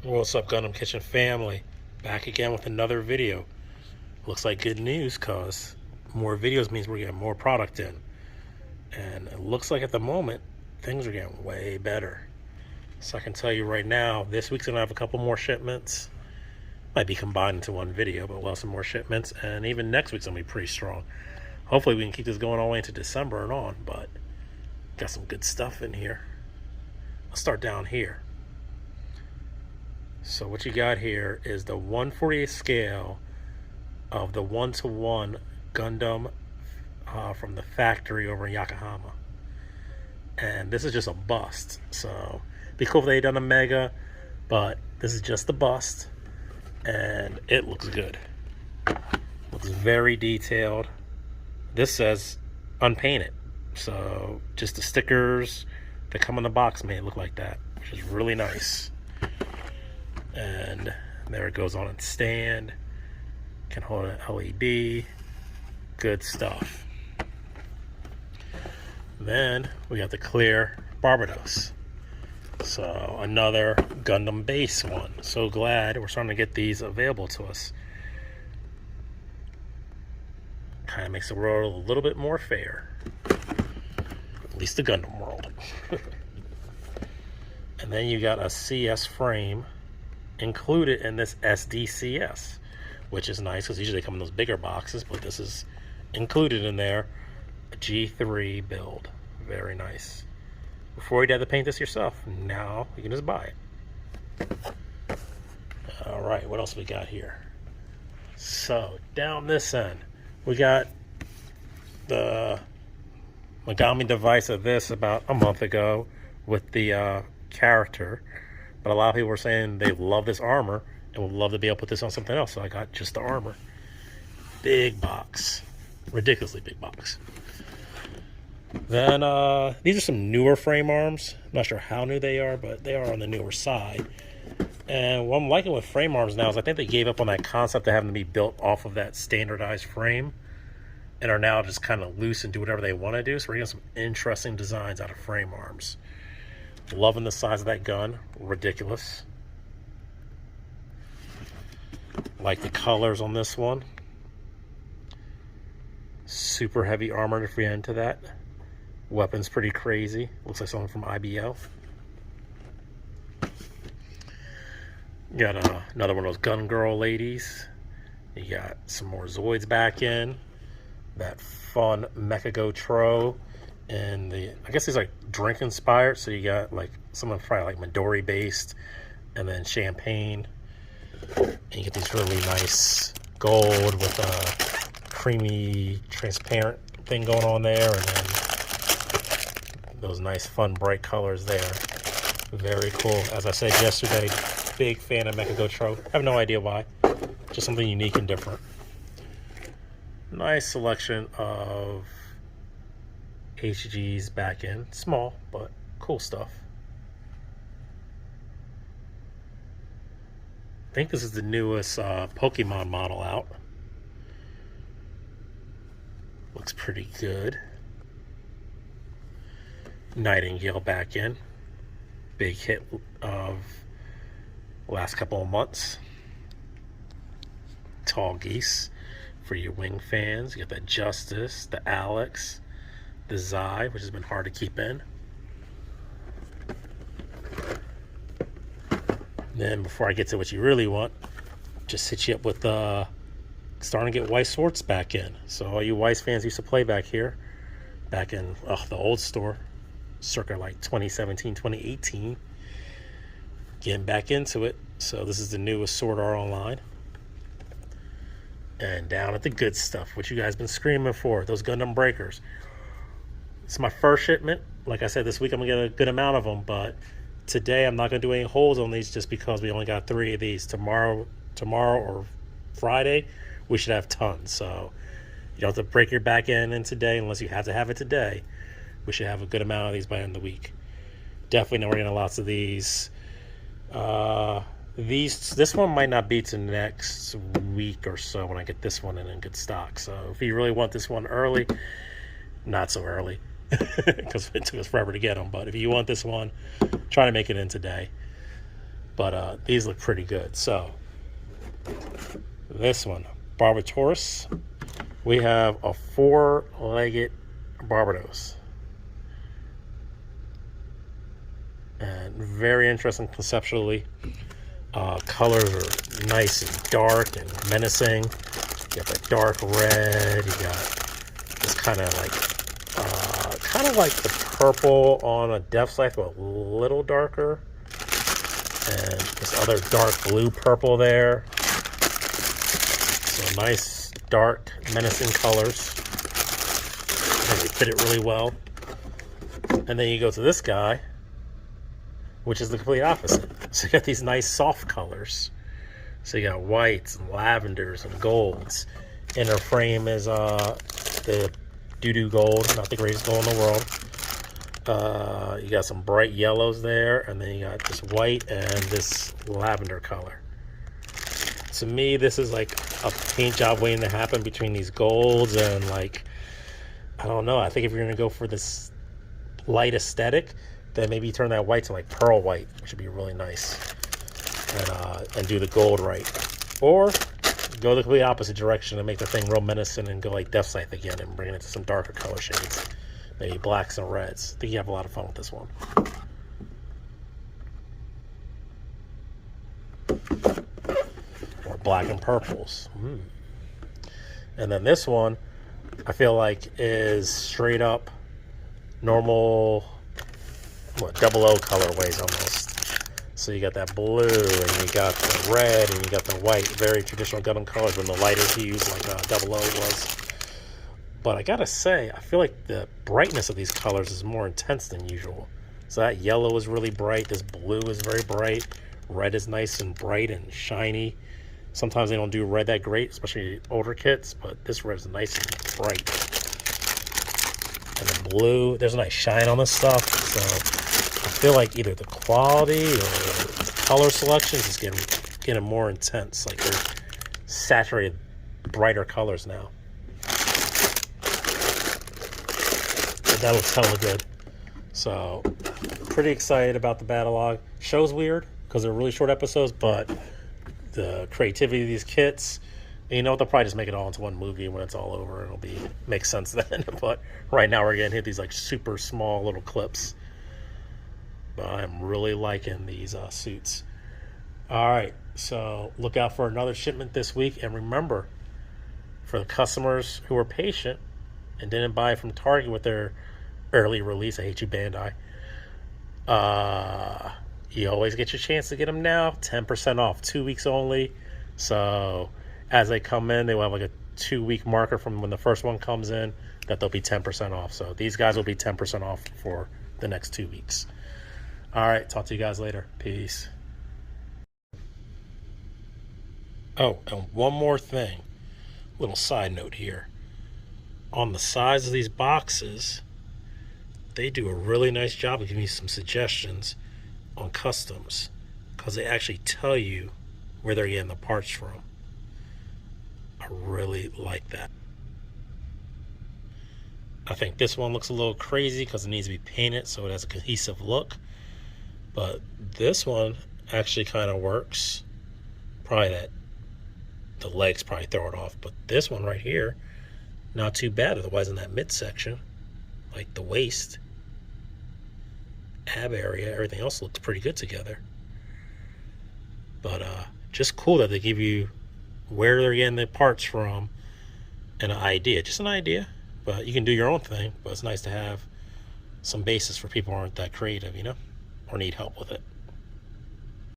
What's up, Gundam Kitchen family? Back again with another video. Looks like good news, cause more videos means we're getting more product in. And it looks like at the moment, things are getting way better. So I can tell you right now, this week's gonna have a couple more shipments. Might be combined into one video, but we'll have some more shipments. And even next week's gonna be pretty strong. Hopefully we can keep this going all the way into December and on, but got some good stuff in here. Let's start down here. So what you got here is the 1/48 scale of the 1:1 Gundam from the factory over in Yokohama. And this is just a bust. So it'd be cool if they had done a mega, but this is just the bust. And it looks good. Looks very detailed. This says unpainted. So just the stickers that come in the box made it look like that, which is really nice. And there it goes on its stand. Can hold an LED. Good stuff. Then we got the clear Barbados. So another Gundam base one. So glad we're starting to get these available to us. Kind of makes the world a little bit more fair. At least the Gundam world. And then you got a CS frame included in this SDCS, which is nice because usually they come in those bigger boxes, but this is included in there. A G3 build. Very nice. Before you'd have to paint this yourself, now you can just buy it. All right, what else we got here? So down this end, we got the Megami device of this about a month ago with the character. But a lot of people were saying they love this armor and would love to be able to put this on something else. So I got just the armor. Big box. Ridiculously big box. Then these are some newer frame arms. I'm not sure how new they are, but they are on the newer side. And what I'm liking with frame arms now is I think they gave up on that concept of having to be built off of that standardized frame and are now just kind of loose and do whatever they want to do. So we're getting some interesting designs out of frame arms. Loving the size of that gun. Ridiculous. Like the colors on this one. Super heavy armor if you're into that. Weapon's pretty crazy. Looks like something from IBL. Got another one of those gun girl ladies. You got some more Zoids back in. That fun Mecha Go Tro. And I guess these are like drink inspired, so you got like some of them probably like Midori based, and then champagne. And you get these really nice gold with a creamy transparent thing going on there, and then those nice fun bright colors there. Very cool. As I said yesterday, big fan of Mecha Go Tro. I have no idea why. Just something unique and different. Nice selection of HGs back in. Small, but cool stuff. I think this is the newest Pokemon model out. Looks pretty good. Nightingale back in. Big hit of last couple of months. Tall Geese for your wing fans. You got the Justice, the Alex, the Zai, which has been hard to keep in. Then before I get to what you really want, just hit you up with starting to get Weiss Swords back in. So all you Weiss fans used to play back here, back in the old store, circa like 2017, 2018, getting back into it. So this is the newest Sword Art Online. And down at the good stuff, what you guys been screaming for, those Gundam Breakers. It's my first shipment. Like I said, this week I'm gonna get a good amount of them, but today I'm not gonna do any holds on these just because we only got 3 of these. Tomorrow or Friday, we should have tons. So you don't have to break your back end in today unless you have to have it today. We should have a good amount of these by the end of the week. Definitely know we're getting lots of these. This one might not be to next week or so when I get this one in good stock. So if you really want this one early, not so early. because it took us forever to get them. But if you want this one, try to make it in today. But these look pretty good. So this one, Barbados. We have a 4-legged Barbados. And very interesting conceptually. Colors are nice and dark and menacing. You got that dark red. You got this kind of like the purple on a Death Scythe, but a little darker. And this other dark blue purple there. So nice, dark, menacing colors. And they fit it really well. And then you go to this guy, which is the complete opposite. So you got these nice soft colors. So you got whites and lavenders and golds. Inner frame is the doo-doo gold, not the greatest gold in the world. You got some bright yellows there, and then you got this white and this lavender color. To me, this is like a paint job waiting to happen between these golds and, like, I don't know. I think if you're gonna go for this light aesthetic, then maybe turn that white to like pearl white, which would be really nice, and do the gold right. Or go the complete opposite direction and make the thing real menacing and go like Death Scythe again and bring it to some darker color shades. Maybe blacks and reds. I think you have a lot of fun with this one. Or black and purples. And then this one, I feel like is straight up normal, what, 00 colorways almost. So you got that blue, and you got the red, and you got the white, very traditional Gundam colors, and the lighter hues like 00 was. But I gotta say, I feel like the brightness of these colors is more intense than usual. So that yellow is really bright, this blue is very bright, red is nice and bright and shiny. Sometimes they don't do red that great, especially older kits, but this red is nice and bright. And the blue, there's a nice shine on this stuff, so I feel like either the quality or the color selection is just getting more intense. Like they're saturated, brighter colors now. But that looks hella good. So pretty excited about the Battlelog. Show's weird because they're really short episodes, but the creativity of these kits, and you know what, they'll probably just make it all into one movie when it's all over. It'll make sense then. But right now we're getting hit these like super small little clips. But I'm really liking these suits. All right, so look out for another shipment this week. And remember, for the customers who are patient and didn't buy from Target with their early release, I hate you, Bandai, you always get your chance to get them now. 10% off, 2 weeks only. So as they come in, they will have like a 2-week marker from when the first one comes in that they'll be 10% off. So these guys will be 10% off for the next 2 weeks. All right, talk to you guys later. Peace. Oh, and one more thing. Little side note here. On the sides of these boxes, they do a really nice job of giving you some suggestions on customs, because they actually tell you where they're getting the parts from. I really like that. I think this one looks a little crazy because it needs to be painted so it has a cohesive look. But this one actually kind of works. Probably that the legs probably throw it off. But this one right here, not too bad. Otherwise, in that midsection, like the waist, ab area, everything else looks pretty good together. But just cool that they give you where they're getting the parts from and an idea. Just an idea. But you can do your own thing. But it's nice to have some basis for people who aren't that creative, you know, or need help with it.